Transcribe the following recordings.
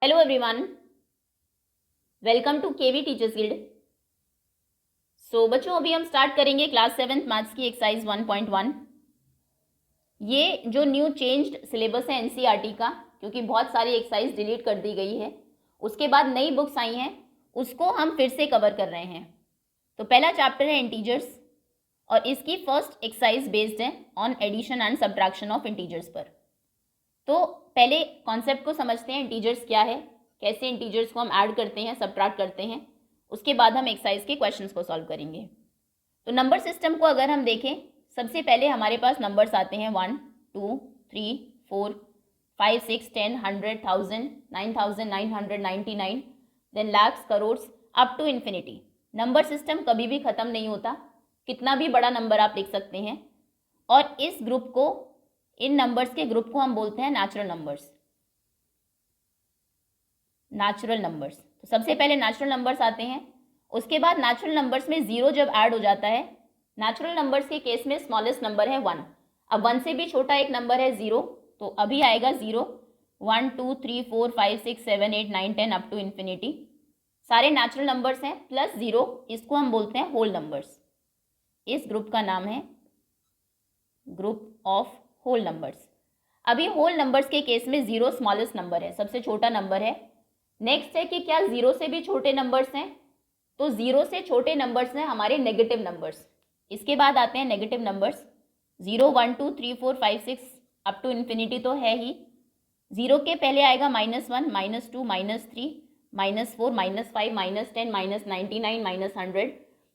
Hello everyone, welcome to KV teachers guild. So बच्चों, अभी हम स्टार्ट करेंगे क्लास 7th मैथ्स की एक्सरसाइज 1.1। ये जो न्यू चेंज्ड सिलेबस है एनसीईआरटी का, क्योंकि बहुत सारी एक्सरसाइज डिलीट कर दी गई है, उसके बाद नई बुक्स आई हैं, उसको हम फिर से कवर कर रहे हैं। तो पहला चैप्टर है इंटीजर्स और इसकी फर्स्ट एक्सरसाइज बेस्ड है on addition and subtraction of integers पर। तो पहले कॉन्सेप्ट को समझते हैं, इंटीजर्स क्या है, कैसे इंटीजर्स को हम ऐड करते हैं, सब्ट्रैक्ट करते हैं, उसके बाद हम एक्सरसाइज के क्वेश्चंस को सॉल्व करेंगे। तो नंबर सिस्टम को अगर हम देखें, सबसे पहले हमारे पास नंबर्स आते हैं 1 2 3 4 5 6 10 100 1000 9999, then lakhs, crores, up to infinity. Number system कभी भी ख़त्म नहीं होता, कितना भी बड़ा नंबर आप लिख सकते हैं। और इस ग्रुप को, इन नंबर्स के ग्रुप को हम बोलते हैं नेचुरल नंबर्स। नेचुरल नंबर्स, तो सबसे पहले नेचुरल नंबर्स आते हैं, उसके बाद नेचुरल नंबर्स में जीरो जब ऐड हो जाता है, नेचुरल नंबर्स के केस में स्मॉलेस्ट नंबर है 1। अब 1 से भी छोटा एक नंबर है 0, तो अभी आएगा 0 1 2 3 4 5 6 7 8 9 10 अप टू इन्फिनिटी। सारे नेचुरल नंबर्स हैं प्लस 0, इसको हम बोलते हैं होल नंबर्स। इस ग्रुप का नाम है ग्रुप ऑफ होल नंबर्स। अभी होल नंबर्स के केस में 0 स्मॉलेस्ट नंबर है, सबसे छोटा नंबर है। नेक्स्ट है कि क्या 0 से भी छोटे नंबर्स हैं, तो 0 से छोटे नंबर्स हैं हमारे नेगेटिव नंबर्स। इसके बाद आते हैं negative numbers, 0 1 2 3 4 5 6 up to infinity तो है ही। 0 के पहले आएगा -1 -2 -3 -4 -5 -10 -99 -100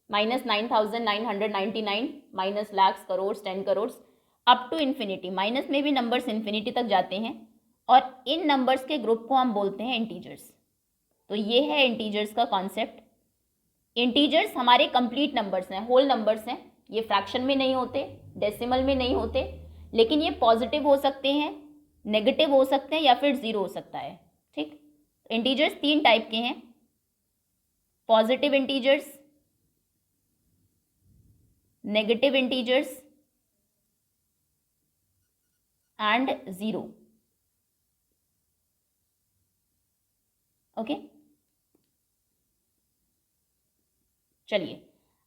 -9999 minus lakhs, crores, 10 crores, up to infinity. Minus में भी नंबर्स इन्फिनिटी तक जाते हैं और इन नंबर्स के ग्रुप को हम बोलते हैं इंटीजर्स। तो ये है इंटीजर्स का कॉन्सेप्ट। इंटीजर्स हमारे कंप्लीट नंबर्स हैं, होल नंबर्स हैं। ये फ्रैक्शन में नहीं होते, डेसिमल में नहीं होते, लेकिन ये पॉजिटिव हो सकते हैं, नेगेटिव हो सकते हैं या फिर जीरो हो सकता है। ठीक, इंटीजर्स 3 टाइप के हैं, positive integers, negative integers and zero. Okay, चलिए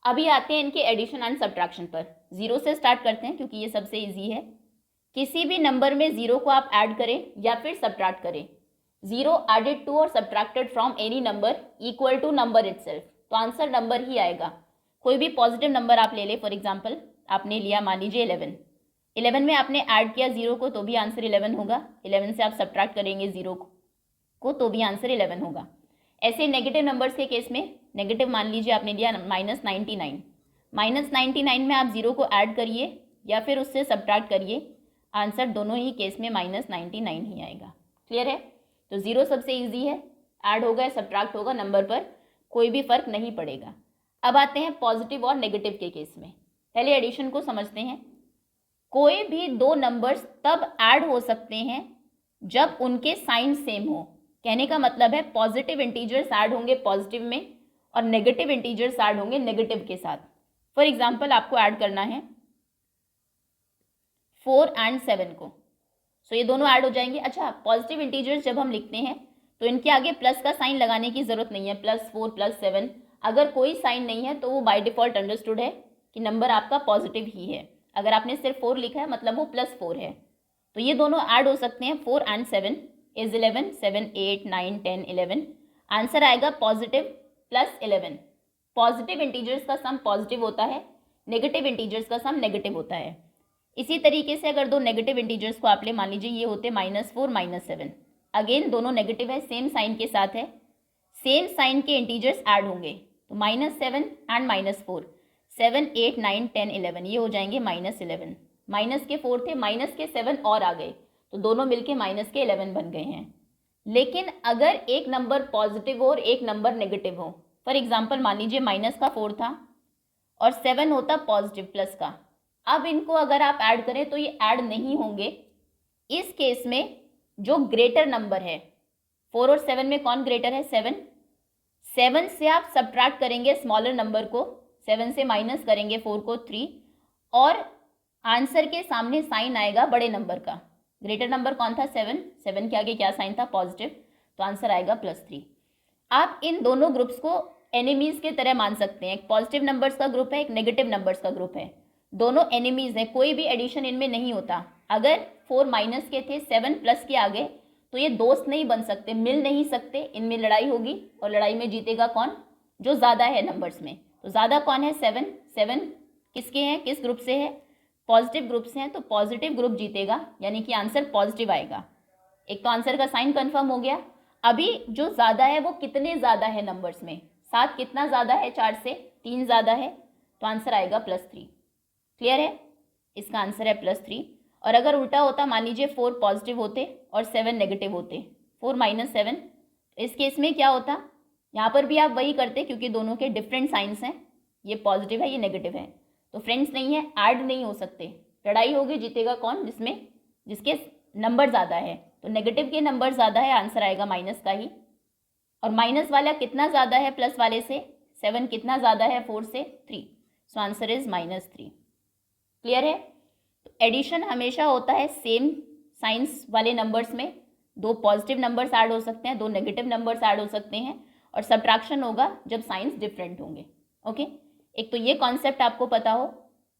अभी आते हैं इनके एडिशन एंड सब्ट्रैक्शन पर। जीरो से स्टार्ट करते हैं क्योंकि ये सबसे इजी है। किसी भी नंबर में जीरो को आप ऐड करें या फिर सब्ट्रैक्ट करें, जीरो एडेड टू और subtracted from any number equal to number itself, तो आंसर नंबर ही आएगा। कोई भी पॉजिटिव नंबर आप ले लें, फॉर एग्जाम्पल आपने लिया मान लीजिए 11 में आपने ऐड किया जीरो को तो भी आंसर 11 होगा। 11 से आप सब्ट्रैक्ट करेंगे जीरो को तो भी आंसर 11 होगा। ऐसे नेगेटिव नंबर्स के केस में, नेगेटिव मान लीजिए आपने लिया -99, -99 में आप जीरो को ऐड करिए या फिर उससे सब्ट्रैक्ट करिए, आंसर दोनों ही केस में -99 ही आएगा। क्लियर है? तो जीरो सबसे इजी है, ऐड होगा या सब्ट्रैक्ट होगा, नंबर पर कोई भी फर्क नहीं पड़ेगा। अब आते हैं पॉजिटिव और नेगेटिव के केस में। पहले एडिशन को समझते हैं। कोई भी दो नंबर्स तब ऐड हो सकते हैं जब उनके साइन सेम हो। कहने का मतलब है पॉजिटिव इंटीजर्स ऐड होंगे पॉजिटिव में और नेगेटिव इंटीजर्स ऐड होंगे नेगेटिव के साथ। फॉर एग्जाम्पल आपको ऐड करना है 4 और 7 को, सो ये दोनों ऐड हो जाएंगे। अच्छा, पॉजिटिव इंटीजर्स जब हम लिखते हैं तो इनके आगे प्लस का साइन लगाने की जरूरत नहीं है, +4 +7, अगर कोई साइन नहीं है तो वो बाय डिफॉल्ट अंडरस्टूड है कि नंबर आपका पॉजिटिव ही है। अगर आपने सिर्फ 4 लिखा है मतलब वो +4 है। तो ये दोनों ऐड हो सकते हैं, 4 और 7 इज 11, 7 8 9 10 11, आंसर आएगा पॉजिटिव +11। पॉजिटिव इंटीजर्स का सम पॉजिटिव होता है, नेगेटिव इंटीजर्स का सम नेगेटिव होता है। इसी तरीके से अगर दो नेगेटिव इंटीजर्स को आप ले, मान लीजिए ये होते -4 -7, अगेन दोनों नेगेटिव है, सेम साइन के साथ है, सेम साइन के इंटीजर्स ऐड होंगे, तो -7 एंड -4, 7 8 9 10 11, ये हो जाएंगे -11। माइनस के 4 थे, माइनस के 7 और आ गए, तो दोनों मिलके माइनस के 11 बन गए हैं। लेकिन अगर एक नंबर पॉजिटिव हो और एक नंबर नेगेटिव हो, फॉर एग्जाम्पल मान लीजिए -4 था और 7 होता पॉजिटिव प्लस का, अब इनको अगर आप ऐड करें तो ये ऐड नहीं होंगे। इस केस में जो ग्रेटर नंबर है, 4 और 7 में कौन ग्रेटर है? 7 से आप सब्ट्रैक्ट करेंगे स्मॉलर नंबर को, 7 से माइनस करेंगे 4 को 3, और आंसर के सामने साइन आएगा बड़े नंबर का। ग्रेटर नंबर कौन था? 7 के आगे क्या साइन था? पॉजिटिव, तो आंसर आएगा +3। आप इन दोनों ग्रुप्स को एनिमीज के तरह मान सकते हैं। एक पॉजिटिव नंबर्स का ग्रुप है, एक नेगेटिव नंबर्स का ग्रुप है, दोनों एनिमीज हैं, कोई भी एडिशन इनमें नहीं होता। अगर 4 माइनस के थे, 7 प्लस के आ गए तो ये दोस्त नहीं बन सकते, मिल नहीं सकते, इनमें लड़ाई होगी और लड़ाई में जीतेगा कौन? जो ज़्यादा है नंबर्स में। तो ज़्यादा कौन है? 7 किसके हैं, किस ग्रुप से है? पॉजिटिव ग्रुप से हैं, तो पॉजिटिव ग्रुप जीतेगा, यानी कि आंसर पॉजिटिव आएगा। एक तो आंसर का साइन कंफर्म हो गया। अभी जो ज़्यादा है वो कितने ज़्यादा है नंबर्स में? 7 कितना ज़्यादा है 4 से? 3 ज़्यादा है, तो आंसर आएगा +3। क्लियर है? इसका आंसर है +3। और अगर उल्टा होता, मान लीजिए 4 पॉजिटिव होते और 7 नेगेटिव होते, 4 माइनस 7, इस केस में क्या होता? यहाँ पर भी आप वही करते, क्योंकि दोनों के डिफरेंट साइंस हैं, ये पॉजिटिव है, ये नेगेटिव है, तो फ्रेंड्स नहीं है, ऐड नहीं हो सकते, लड़ाई होगी, जीतेगा कौन? जिसके नंबर ज़्यादा है। तो नेगेटिव के नंबर ज़्यादा है, आंसर आएगा माइनस का ही। और माइनस वाला कितना ज़्यादा है प्लस वाले से? 7 कितना ज़्यादा है 4 से? 3। So answer is -3। क्लियर है? तो एडिशन हमेशा होता है सेम साइंस वाले नंबर्स में, 2 पॉजिटिव नंबर्स ऐड हो सकते हैं, 2 नेगेटिव नंबर्स ऐड हो सकते हैं, और सब्ट्रैक्शन होगा जब साइंस डिफरेंट होंगे। ओके, एक तो ये कॉन्सेप्ट आपको पता हो।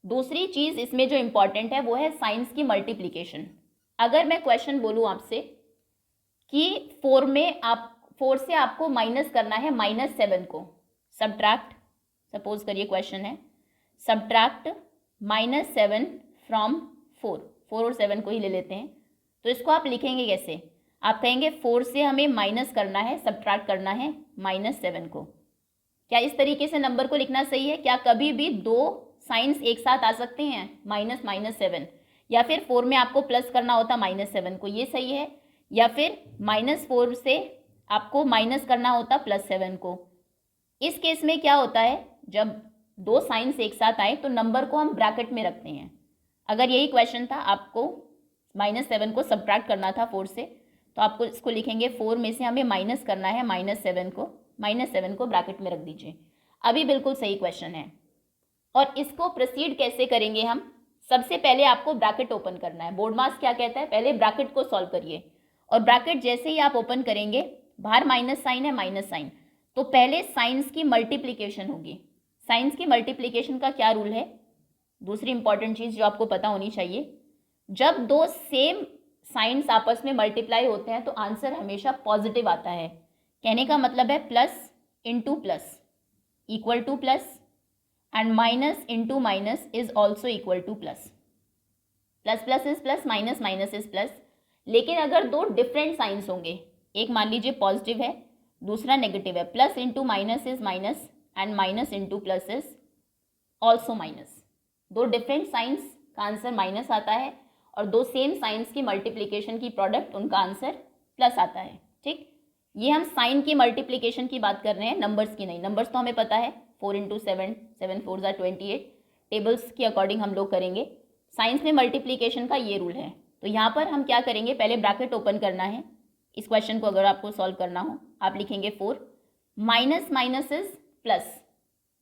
दूसरी चीज़ इसमें जो इम्पॉर्टेंट है वो है साइंस की मल्टीप्लिकेशन। अगर मैं क्वेश्चन बोलूँ आपसे कि 4 से आपको माइनस करना है -7 को, सब्ट्रैक्ट, सपोज करिए क्वेश्चन है सब्ट्रैक्ट -7 फ्रॉम 4 और 7 को ही ले लेते हैं, तो इसको आप लिखेंगे कैसे? आप कहेंगे 4 से हमें माइनस करना है, सब्ट्रैक्ट करना है -7 को। क्या इस तरीके से नंबर को लिखना सही है? क्या कभी भी 2 साइंस एक साथ आ सकते हैं, -7? या फिर 4 में आपको प्लस करना होता -7 को, ये सही है? या फिर -4 से आपको माइनस करना होता +7 को? इस केस में क्या होता है, जब 2 साइंस एक साथ आए तो नंबर को हम ब्रैकेट में रखते हैं। अगर यही क्वेश्चन था, आपको -7 को सब्ट्रैक्ट करना था 4 से, तो आपको इसको लिखेंगे 4 में से हमें माइनस करना है -7 को ब्रैकेट में रख दीजिए। अभी बिल्कुल सही क्वेश्चन है। और इसको प्रोसीड कैसे करेंगे हम? सबसे पहले आपको ब्रैकेट ओपन करना है। बोर्ड मास क्या कहता है? पहले ब्रैकेट को सॉल्व करिए, और ब्रैकेट जैसे ही आप ओपन करेंगे, बाहर माइनस साइन है, माइनस साइन, तो पहले साइंस की मल्टीप्लिकेशन होगी। साइंस की मल्टीप्लिकेशन का क्या रूल है? दूसरी इंपॉर्टेंट चीज़ जो आपको पता होनी चाहिए, जब 2 सेम साइंस आपस में मल्टीप्लाई होते हैं तो आंसर हमेशा पॉजिटिव आता है। कहने का मतलब है plus into plus equal two plus, and minus into minus is also equal two plus. Plus plus is plus, minus minus is plus. लेकिन अगर 2 डिफरेंट साइंस होंगे, एक मान लीजिए पॉजिटिव है, दूसरा नेगेटिव है, plus into minus is minus and minus into plus is also minus. 2 different science का आंसर माइनस आता है, और 2 सेम साइंस की मल्टीप्लिकेशन की प्रोडक्ट, उनका आंसर प्लस आता है। ठीक, ये हम साइन की मल्टीप्लिकेशन की बात कर रहे हैं, नंबर्स की नहीं। नंबर्स तो हमें पता है, 4 इंटू 7, 7 4 28, टेबल्स के अकॉर्डिंग हम लोग करेंगे। साइंस में मल्टीप्लिकेशन का ये रूल है। तो यहाँ पर हम क्या करेंगे, पहले ब्रैकेट ओपन करना है। इस क्वेश्चन को अगर आपको सॉल्व करना हो, आप लिखेंगे 4, minus minus is plus.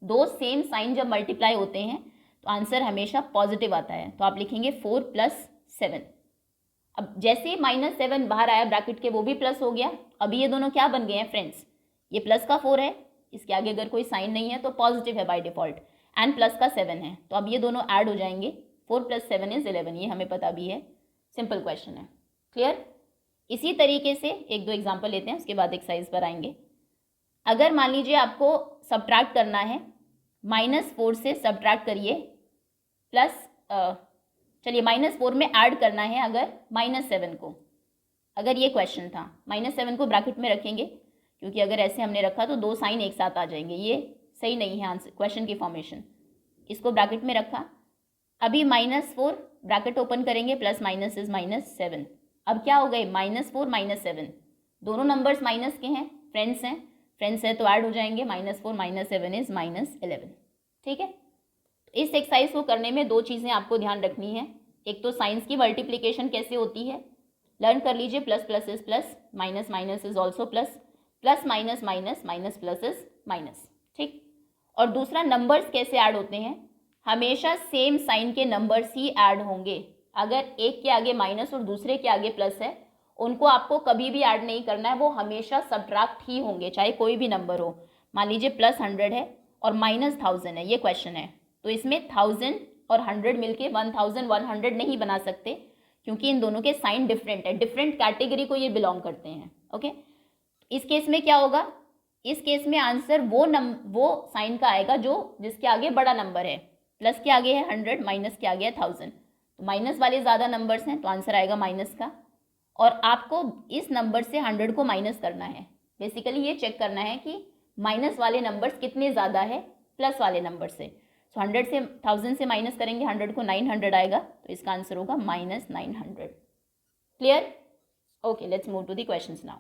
2 same sign जब मल्टीप्लाई होते हैं तो आंसर हमेशा पॉजिटिव आता है, तो आप लिखेंगे 4 + 7। अब जैसे ही -7 बाहर आया ब्रैकेट के, वो भी प्लस हो गया। अभी ये दोनों क्या बन गए हैं फ्रेंड्स? ये प्लस का 4 है, इसके आगे अगर कोई साइन नहीं है तो पॉजिटिव है बाय डिफॉल्ट, एंड प्लस का 7 है, तो अब ये दोनों ऐड हो जाएंगे। 4 + 7 इज 11, ये हमें पता भी है, सिंपल क्वेश्चन है। क्लियर? इसी तरीके से 1-2 एग्जाम्पल लेते हैं, उसके बाद एक्सरसाइज पर आएंगे। अगर मान लीजिए आपको सब्ट्रैक्ट करना है, -4 से सब्ट्रैक्ट करिए, प्लस चलिए -4 में ऐड करना है अगर -7 को। अगर ये क्वेश्चन था, -7 को ब्रैकेट में रखेंगे, क्योंकि अगर ऐसे हमने रखा तो 2 साइन एक साथ आ जाएंगे, ये सही नहीं है आंसर क्वेश्चन की फॉर्मेशन। इसको ब्रैकेट में रखा, अभी -4 ब्रैकेट ओपन करेंगे, प्लस माइनस इज -7। अब क्या हो गए, -4 -7, दोनों नंबर्स माइनस के हैं, फ्रेंड्स है तो ऐड हो जाएंगे। -4 - 7 इज -11। ठीक है, इस एक्सरसाइज को करने में 2 चीज़ें आपको ध्यान रखनी है। एक तो साइंस की मल्टीप्लिकेशन कैसे होती है, लर्न कर लीजिए। Plus plus is plus, minus minus is also plus, plus minus minus minus plus is minus. ठीक, और दूसरा नंबर्स कैसे ऐड होते हैं, हमेशा सेम साइन के नंबर्स ही ऐड होंगे। अगर एक के आगे माइनस और दूसरे के आगे प्लस है, उनको आपको कभी भी ऐड नहीं करना है, वो हमेशा सब्ट्रैक्ट ही होंगे चाहे कोई भी नंबर हो। मान लीजिए +100 है और -1000 है, ये क्वेश्चन है, तो इसमें 1000 और 100 मिलके 1100 नहीं बना सकते, क्योंकि इन दोनों के साइन डिफरेंट है, डिफरेंट कैटेगरी को ये बिलोंग करते हैं। ओके, इस केस में क्या होगा, इस केस में आंसर वो साइन का आएगा जो जिसके आगे बड़ा नंबर है। प्लस के आगे है 100, माइनस के आगे है 1000, तो माइनस वाले ज़्यादा नंबर्स हैं तो आंसर आएगा माइनस का। और आपको इस नंबर से 100 को माइनस करना है, बेसिकली ये चेक करना है कि माइनस वाले नंबर्स कितने ज़्यादा है प्लस वाले नंबर से। सो 100 से 1000 से माइनस करेंगे 100 को, 900 आएगा, तो इसका आंसर होगा -900। Clear? Okay, let's move to the questions now.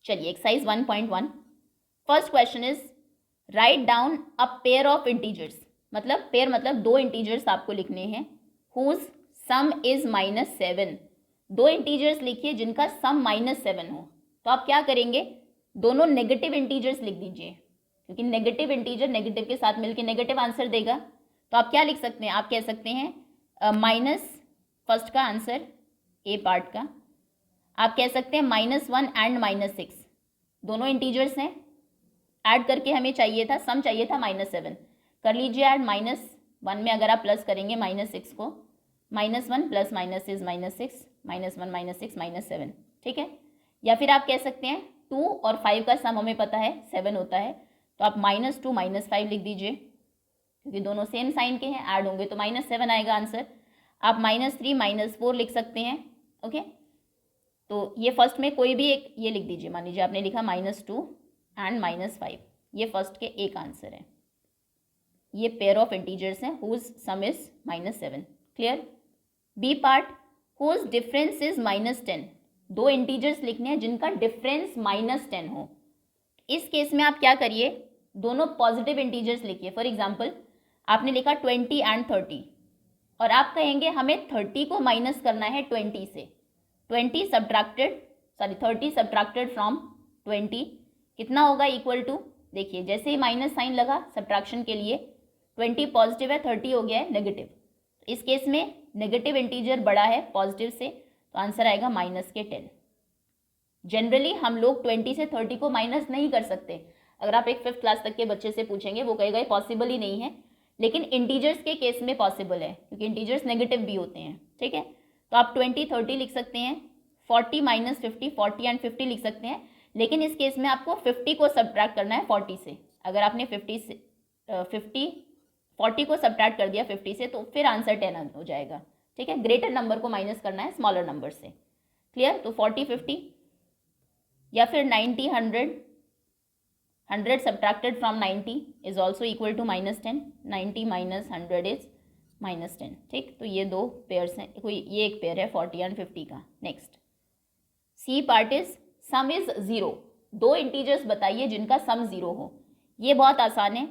चलिए, exercise 1.1, first question is write down a pair of integers. मतलब पेयर मतलब दो इंटीजर्स आपको लिखने हैं, हुज सम इज -7। दो इंटीजर्स लिखिए जिनका सम -7 हो। तो आप क्या करेंगे, दोनों नेगेटिव इंटीजर्स लिख दीजिए, क्योंकि नेगेटिव इंटीजर नेगेटिव के साथ मिलकर नेगेटिव आंसर देगा। तो आप क्या लिख सकते हैं, आप कह सकते हैं माइनस, फर्स्ट का आंसर ए पार्ट का, आप कह सकते हैं -1 एंड -6, दोनों इंटीजर्स हैं, ऐड करके हमें चाहिए था, सम चाहिए था -7, कर लीजिए ऐड। -1 में अगर आप प्लस करेंगे -6 को, -1 प्लस माइनस इज -6, -1 -6 -7, ठीक है। या फिर आप कह सकते हैं 2 और 5 का सम हमें पता है 7 होता है, तो आप -2 -5 लिख दीजिए, क्योंकि दोनों सेम साइन के हैं, ऐड होंगे तो -7 आएगा आंसर। आप -3 -4 लिख सकते हैं। ओके, तो ये फर्स्ट में कोई भी एक ये लिख दीजिए, मान लीजिए आपने लिखा -2 एंड -5, ये फर्स्ट के एक आंसर है। ये पेयर ऑफ इंटीजर्स हैं whose sum is -7। Clear? B part, whose difference is -10। दो इंटीजर्स लिखने हैं जिनका डिफरेंस -10 हो। इस केस में आप क्या करिए, दोनों पॉजिटिव इंटीजर्स लिखिए। फॉर एग्जाम्पल आपने लिखा 20 एंड 30, और आप कहेंगे हमें 30 को माइनस करना है 20 से। 30 सब्ट्रैक्टेड फ्रॉम 20 कितना होगा, इक्वल टू, देखिए जैसे ही माइनस साइन लगा सब्ट्रैक्शन के लिए, 20 पॉजिटिव है, 30 हो गया है नेगेटिव। इस केस में नेगेटिव इंटीजर बड़ा है पॉजिटिव से, तो आंसर आएगा -10। जनरली हम लोग 20 से 30 को माइनस नहीं कर सकते। अगर आप एक 5th क्लास तक के बच्चे से पूछेंगे वो कहेगा पॉसिबल ही नहीं है, लेकिन इंटीजर्स के केस में पॉसिबल है, क्योंकि इंटीजर्स नेगेटिव भी होते हैं। ठीक है, तो आप 20 30 लिख सकते हैं, 40 -50, 40 एंड 50 लिख सकते हैं, लेकिन इस केस में आपको 50 को सब्ट्रैक्ट करना है 40 से। अगर आपने 40 को सब्ट्रैक्ट कर दिया 50 से, तो फिर आंसर 10 हो जाएगा। ठीक है, ग्रेटर नंबर को माइनस करना है स्मॉलर नंबर से। क्लियर? तो 40 50 या फिर 90 100, 100 subtracted from 90 is also equal to -10, 90 - 100 is -10। ठीक, तो ये दो पेयर्स हैं, कोई ये एक पेयर है 40 एंड 50 का। Next C part is sum is 0। दो इंटीजर्स बताइए जिनका सम 0 हो। ये बहुत आसान है,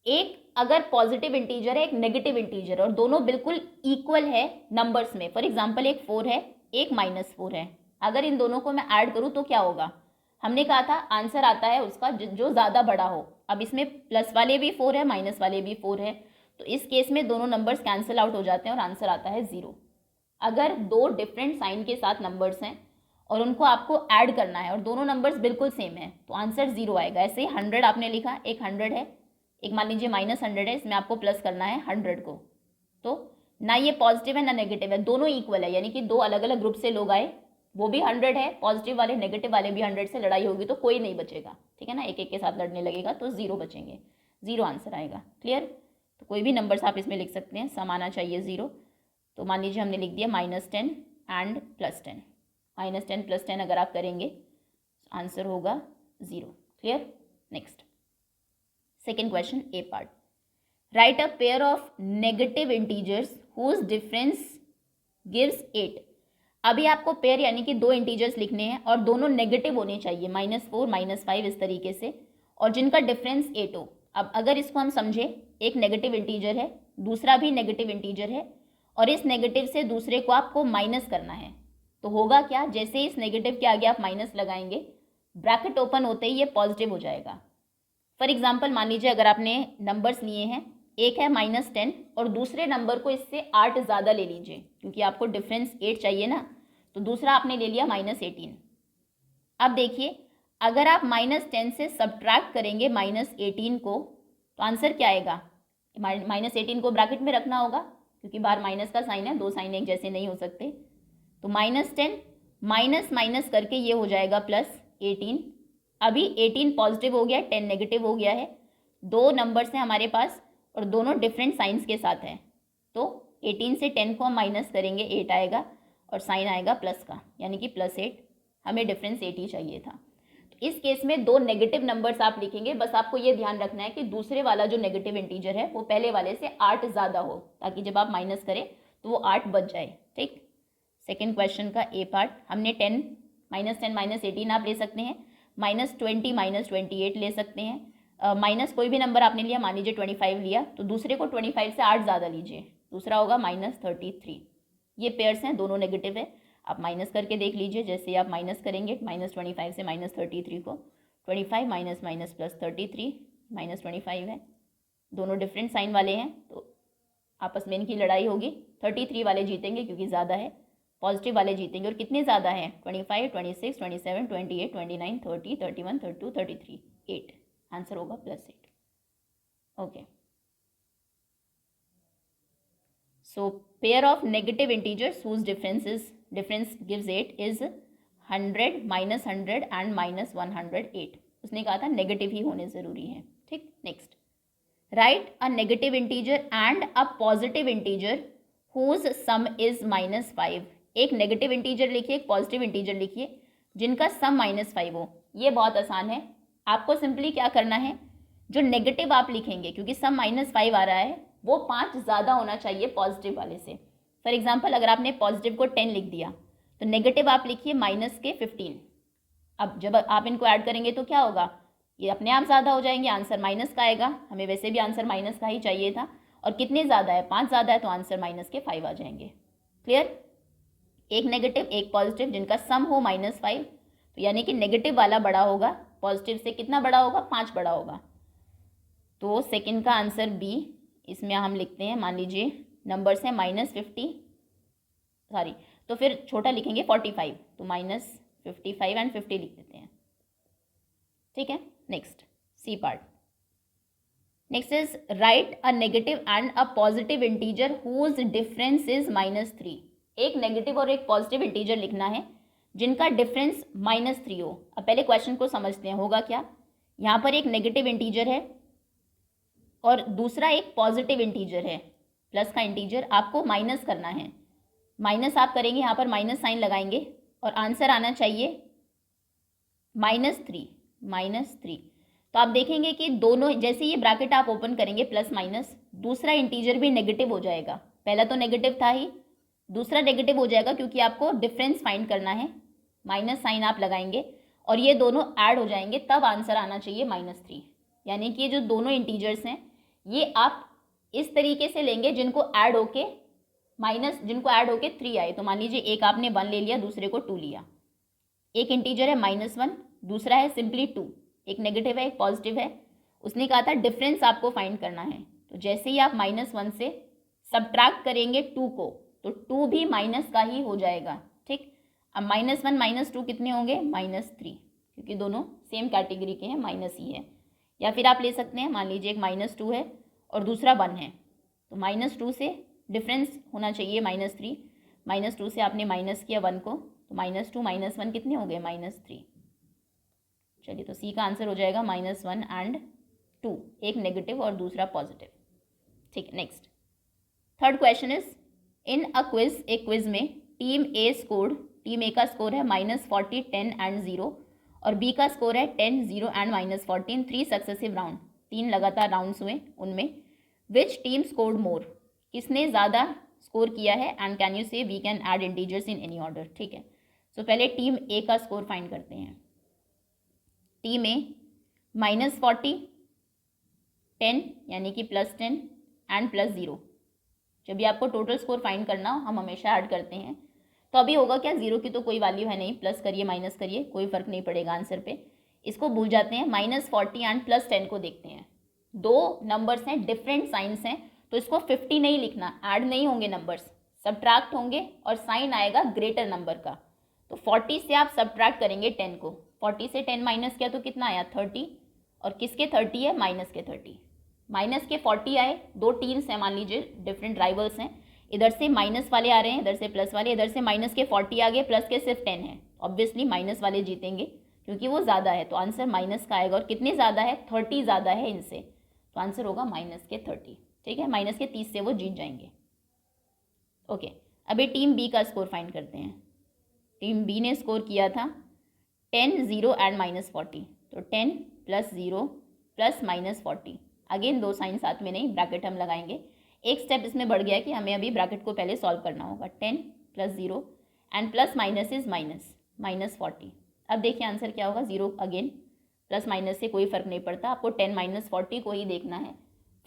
एक अगर पॉजिटिव इंटीजर है एक नेगेटिव इंटीजर, और दोनों बिल्कुल इक्वल है नंबर्स में। फॉर एग्जांपल एक 4 है एक -4 है, अगर इन दोनों को मैं ऐड करूं तो क्या होगा, हमने कहा था आंसर आता है उसका जो ज़्यादा बड़ा हो। अब इसमें प्लस वाले भी 4 है माइनस वाले भी 4 है, तो इस केस में दोनों नंबर्स कैंसिल आउट हो जाते हैं और आंसर आता है 0। अगर दो डिफरेंट साइन के साथ नंबर्स हैं और उनको आपको ऐड करना है और दोनों नंबर्स बिल्कुल सेम है, तो आंसर 0 आएगा। ऐसे ही 100 आपने लिखा, एक 100 है, एक मान लीजिए -100 है, इसमें आपको प्लस करना है 100 को, तो ना ये पॉजिटिव है ना नेगेटिव है, दोनों इक्वल है, यानी कि दो अलग अलग ग्रुप से लोग आए, वो भी 100 है, पॉजिटिव वाले नेगेटिव वाले भी 100 से लड़ाई होगी तो कोई नहीं बचेगा। ठीक है ना, एक एक के साथ लड़ने लगेगा तो 0 बचेंगे, 0 आंसर आएगा। क्लियर? तो कोई भी नंबर्स आप इसमें लिख सकते हैं, सम आना चाहिए 0। तो मान लीजिए हमने लिख दिया -10 एंड +10, -10 +10 अगर आप करेंगे आंसर होगा 0। Clear? Next second question A part, right a pair of negative integers whose difference gives 8। अभी आपको पेयर यानी कि दो इंटीजर्स लिखने हैं और दोनों नेगेटिव होने चाहिए, -4 -5 इस तरीके से, और जिनका डिफरेंस 8 हो। अब अगर इसको हम समझे, एक नेगेटिव इंटीजर है दूसरा भी नेगेटिव इंटीजर है, और इस नेगेटिव से दूसरे को आपको माइनस करना है, तो होगा क्या, जैसे इस नेगेटिव के आगे आप माइनस लगाएंगे, ब्रैकेट ओपन होते ही ये पॉजिटिव हो जाएगा। फॉर एग्जाम्पल मान लीजिए अगर आपने नंबर्स लिए हैं, एक है -10 और दूसरे नंबर को इससे 8 ज़्यादा ले लीजिए, क्योंकि आपको डिफरेंस 8 चाहिए ना, तो दूसरा आपने ले लिया -18। अब देखिए, अगर आप -10 से सब्ट्रैक्ट करेंगे -18 को तो आंसर क्या आएगा? -18 को ब्रैकेट में रखना होगा क्योंकि बाहर माइनस का साइन है, दो साइन एक जैसे नहीं हो सकते। तो -10 माइनस माइनस करके ये हो जाएगा +18। अभी 18 पॉजिटिव हो गया, 10 नेगेटिव हो गया है। दो नंबर्स हैं हमारे पास और दोनों डिफरेंट साइंस के साथ हैं, तो 18 से 10 को हम माइनस करेंगे, 8 आएगा और साइन आएगा प्लस का, यानी कि +8। हमें डिफरेंस 8 ही चाहिए था। तो इस केस में दो नेगेटिव नंबर्स आप लिखेंगे, बस आपको ये ध्यान रखना है कि दूसरे वाला जो नेगेटिव इंटीजर है वो पहले वाले से 8 ज़्यादा हो, ताकि जब आप माइनस करें तो वो 8 बच जाए। ठीक, सेकेंड क्वेश्चन का ए पार्ट हमने -10 -18 आप ले सकते हैं, -20 -28 ले सकते हैं। माइनस कोई भी नंबर आपने लिया, मान लीजिए 25 लिया, तो दूसरे को 25 से 8 ज़्यादा लीजिए, दूसरा होगा -33। ये पेयर्स हैं, दोनों नेगेटिव है, आप माइनस करके देख लीजिए। जैसे आप माइनस करेंगे -25 से -33 को, 25 माइनस माइनस +33 -25 है, दोनों डिफरेंट साइन वाले हैं, तो आपस में इनकी लड़ाई होगी। 33 वाले जीतेंगे क्योंकि ज़्यादा है, पॉजिटिव वाले जीतेंगे। और कितने ज़्यादा हैं? 25, 26, 27, 28, 29, 30, 31, 32, 33, 8। आंसर होगा +8। Okay, so pair of negative integers whose difference gives 8 is 100, -100 and -108। उसने कहा था नेगेटिव ही होने ज़रूरी है। ठीक, next, right a negative integer and a positive integer whose some is -5। एक नेगेटिव इंटीजर लिखिए, एक पॉजिटिव इंटीजर लिखिए जिनका सम -5 हो। ये बहुत आसान है, आपको सिंपली क्या करना है, जो नेगेटिव आप लिखेंगे, क्योंकि सम -5 आ रहा है, वो 5 ज़्यादा होना चाहिए पॉजिटिव वाले से। फॉर एग्जाम्पल, अगर आपने पॉजिटिव को 10 लिख दिया तो नेगेटिव आप लिखिए -15। अब जब आप इनको ऐड करेंगे तो क्या होगा, ये अपने आप ज़्यादा हो जाएंगे, आंसर माइनस का आएगा। हमें वैसे भी आंसर माइनस का ही चाहिए था, और कितने ज़्यादा है? 5 ज़्यादा है, तो आंसर -5 आ जाएंगे। क्लियर? एक नेगेटिव एक पॉजिटिव जिनका सम हो -5, तो यानी कि नेगेटिव वाला बड़ा होगा, पॉजिटिव से कितना बड़ा होगा? 5 बड़ा होगा। तो सेकंड का आंसर बी, इसमें हम लिखते हैं, मान लीजिए नंबर्स हैं -50, सॉरी, तो फिर छोटा लिखेंगे 45, तो -55 एंड 50 लिख देते हैं। ठीक है, next C part. Next is right a negative and a positive integer whose difference is -3। एक नेगेटिव और एक पॉजिटिव इंटीजर लिखना है जिनका डिफरेंस -3 हो। अब पहले क्वेश्चन को समझते हैं, होगा क्या। यहाँ पर एक नेगेटिव इंटीजर है और दूसरा एक पॉजिटिव इंटीजर है, प्लस का इंटीजर, आपको माइनस करना है। माइनस आप करेंगे, यहाँ पर माइनस साइन लगाएंगे और आंसर आना चाहिए -3। तो आप देखेंगे कि दोनों, जैसे ये ब्रैकेट आप ओपन करेंगे प्लस माइनस, दूसरा इंटीजर भी नेगेटिव हो जाएगा। पहला तो नेगेटिव था ही, दूसरा नेगेटिव हो जाएगा क्योंकि आपको डिफरेंस फाइंड करना है। माइनस साइन आप लगाएंगे और ये दोनों ऐड हो जाएंगे, तब आंसर आना चाहिए -3। यानी कि ये जो दोनों इंटीजर्स हैं ये आप इस तरीके से लेंगे जिनको ऐड होके जिनको ऐड होके 3 आए। तो मान लीजिए एक आपने 1 ले लिया, दूसरे को 2 लिया। एक इंटीजर है -1, दूसरा है सिंपली 2, एक नेगेटिव है एक पॉजिटिव है। उसने कहा था डिफरेंस आपको फाइंड करना है, तो जैसे ही आप -1 से सब्ट्रैक्ट करेंगे 2 को, तो 2 भी माइनस का ही हो जाएगा। ठीक, अब -1 -2 कितने होंगे? -3, क्योंकि दोनों सेम कैटेगरी के हैं, माइनस ही है। या फिर आप ले सकते हैं, मान लीजिए एक -2 है और दूसरा 1 है, तो -2 से डिफरेंस होना चाहिए -3, -2 से आपने माइनस किया 1 को, तो -2 -1 कितने हो गए? -3। चलिए, तो सी का आंसर हो जाएगा -1 एंड 2, एक नेगेटिव और दूसरा पॉजिटिव। ठीक, next third question is in a quiz, एक क्विज में टीम ए का स्कोर है -40, 10 एंड 0, और बी का स्कोर है 10, 0 एंड -14, 3 सक्सेसिव राउंड, 3 लगातार राउंड्स हुए, उनमें विच टीम स्कोर्ड मोर, किसने ज़्यादा स्कोर किया है, and can you say we can add integers in any order. ठीक है, सो पहले टीम ए का स्कोर फाइंड करते हैं। टीम ए -40, 10 यानी कि +10 एंड +0। जब भी आपको टोटल स्कोर फाइंड करना हो, हम हमेशा ऐड करते हैं। तो अभी होगा क्या, 0 की तो कोई वैल्यू है नहीं, प्लस करिए माइनस करिए, कोई फर्क नहीं पड़ेगा आंसर पे। इसको भूल जाते हैं, -40 एंड +10 को देखते हैं। दो नंबर्स हैं, डिफरेंट साइंस हैं, तो इसको 50 नहीं लिखना, ऐड नहीं होंगे नंबर्स, सब्ट्रैक्ट होंगे और साइन आएगा ग्रेटर नंबर का। तो 40 से आप सब्ट्रैक्ट करेंगे 10 को, 40 से 10 माइनस किया तो कितना आया 30, और किसके 30 है, माइनस के 30, माइनस के 40 आए, दो टीम्स हैं मान लीजिए, डिफरेंट राइवल्स हैं, इधर से माइनस वाले आ रहे हैं, इधर से प्लस वाले, इधर से माइनस के 40 आ गए, प्लस के सिर्फ 10 है, ऑब्वियसली माइनस वाले जीतेंगे क्योंकि वो ज़्यादा है, तो आंसर माइनस का आएगा, और कितने ज़्यादा है, 30 ज़्यादा है इनसे, तो आंसर होगा माइनस के 30, ठीक है, माइनस के 30 से वो जीत जाएंगे। ओके, अभी टीम बी का स्कोर फाइंड करते हैं। टीम बी ने स्कोर किया था 10, 0 एंड -40, तो 10 + 0 + -40, अगेन दो साइन साथ में नहीं, ब्रैकेट हम लगाएंगे, एक स्टेप इसमें बढ़ गया कि हमें अभी ब्रैकेट को पहले सॉल्व करना होगा, 10 + 0 and plus minus is minus, -40, अब देखिए आंसर क्या होगा, 0, अगेन प्लस माइनस से कोई फर्क नहीं पड़ता, आपको 10 - 40 को ही देखना है,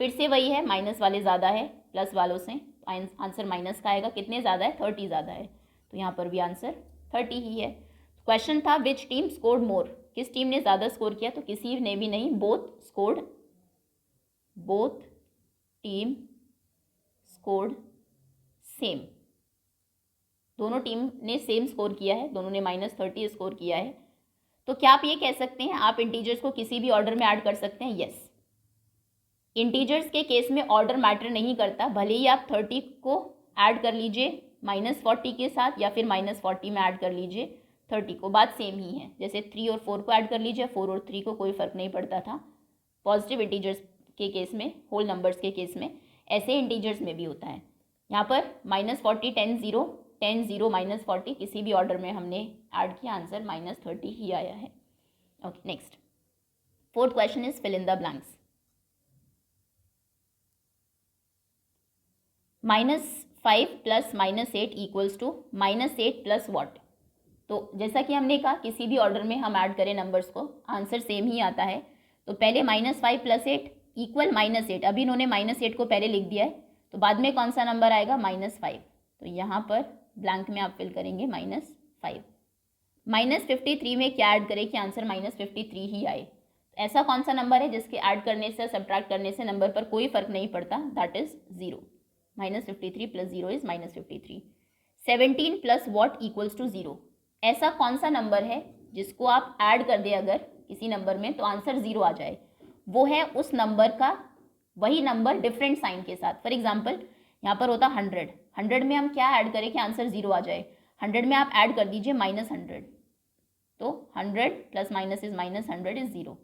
फिर से वही है, माइनस वाले ज़्यादा है प्लस वालों से, आंसर माइनस का आएगा, कितने ज़्यादा है, 30 ज़्यादा है, तो यहाँ पर भी आंसर 30 ही है। क्वेश्चन था विच टीम स्कोर्ड मोर, किस टीम ने ज़्यादा स्कोर किया, तो किसी ने भी नहीं, बोथ टीम स्कोर्ड सेम, दोनों टीम ने सेम स्कोर किया है, दोनों ने -30 स्कोर किया है, तो क्या आप ये कह सकते हैं आप इंटीजर्स को किसी भी ऑर्डर में ऐड कर सकते हैं, यस। इंटीजर्स के केस में ऑर्डर मैटर नहीं करता, भले ही आप 30 को ऐड कर लीजिए -40 के साथ, या फिर -40 में ऐड कर लीजिए 30 को, बात सेम ही है, जैसे 3 और 4 को ऐड कर लीजिए, 4 और 3 को कोई फ़र्क नहीं पड़ता था पॉजिटिव इंटीजर्स के केस में, होल नंबर्स के केस में, ऐसे इंटीजर्स में भी होता है। यहाँ पर -40, 10, 0, 10, 0, -40 किसी भी ऑर्डर में हमने ऐड किया, आंसर -30 ही आया है। Okay, next, fourth question is fill in the blanks. -5 + -8 = -8 + what, तो जैसा कि हमने कहा किसी भी ऑर्डर में हम ऐड करें नंबर्स को, आंसर सेम ही आता है, तो पहले -5 + 8 = -8, अभी इन्होंने -8 को पहले लिख दिया है, तो बाद में कौन सा नंबर आएगा, -5, तो यहाँ पर ब्लैंक में आप फिल करेंगे -5। -53 में क्या ऐड करें कि आंसर -53 ही आए, ऐसा कौन सा नंबर है जिसके ऐड करने से सब्ट्रैक्ट करने से नंबर पर कोई फर्क नहीं पड़ता, दैट इज 0, -53 + 0 इज -53। 17 + व्हाट = 0, ऐसा कौन सा नंबर है जिसको आप ऐड कर दें अगर किसी नंबर में तो आंसर 0 आ जाए, वो है उस नंबर का वही नंबर डिफरेंट साइन के साथ। फॉर एग्जांपल यहाँ पर होता 100, 100 में हम क्या ऐड करें कि आंसर 0 आ जाए, 100 में आप ऐड कर दीजिए -100, तो 100 + माइनस इज -100 इज 0,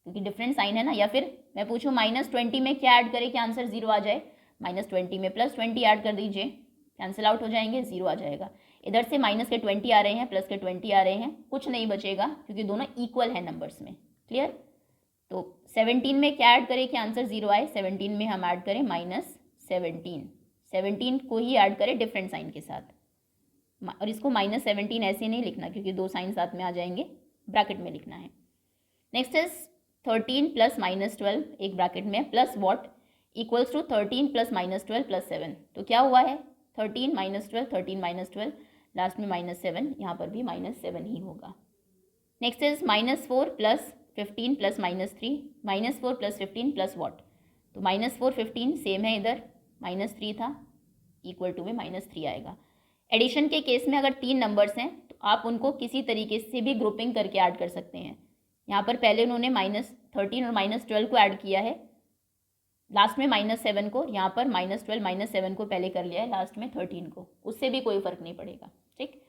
क्योंकि डिफरेंट साइन है ना। या फिर मैं पूछूं -20 में क्या ऐड करें कि आंसर 0 आ जाए, -20 में +20 ऐड कर दीजिए, कैंसिल आउट हो जाएंगे, 0 आ जाएगा। इधर से माइनस के 20 आ रहे हैं, प्लस के 20 आ रहे हैं, कुछ नहीं बचेगा क्योंकि दोनों इक्वल है नंबर्स में, क्लियर। तो 17 में क्या ऐड करें कि आंसर 0 आए, 17 में हम ऐड करें -17, 17 को ही ऐड करें डिफरेंट साइन के साथ, और इसको -17 ऐसे नहीं लिखना क्योंकि दो साइन साथ में आ जाएंगे, ब्रैकेट में लिखना है। नेक्स्ट इज 13 + -12 एक ब्रैकेट में, प्लस व्हाट = 13 + -12 + 7, तो क्या हुआ है 13 - 12, 13 - 12, लास्ट में -7, यहाँ पर भी -7 ही होगा। नेक्स्ट इज -4 + 15 + -3, -4 + 15 + व्हाट, तो -4, 15 सेम है, इधर -3 था, इक्वल टू में -3 आएगा। एडिशन के केस में अगर 3 नंबर्स हैं तो आप उनको किसी तरीके से भी ग्रुपिंग करके ऐड कर सकते हैं। यहाँ पर पहले उन्होंने -13 और -12 को ऐड किया है, लास्ट में -7 को, यहाँ पर -12 -7 को पहले कर लिया है, लास्ट में 13 को, उससे भी कोई फर्क नहीं पड़ेगा, ठीक।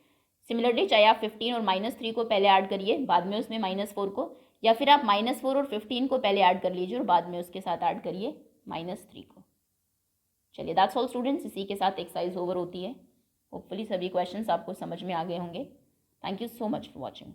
सिमिलरली चाहे आप 15 और -3 को पहले ऐड करिए, बाद में उसमें -4 को, या फिर आप -4 और 15 को पहले ऐड कर लीजिए और बाद में उसके साथ ऐड करिए -3 को। चलिए, दैट्स ऑल स्टूडेंट्स, इसी के साथ एक्सरसाइज ओवर होती है। होपफुली सभी क्वेश्चंस आपको समझ में आ गए होंगे। Thank you so much for watching.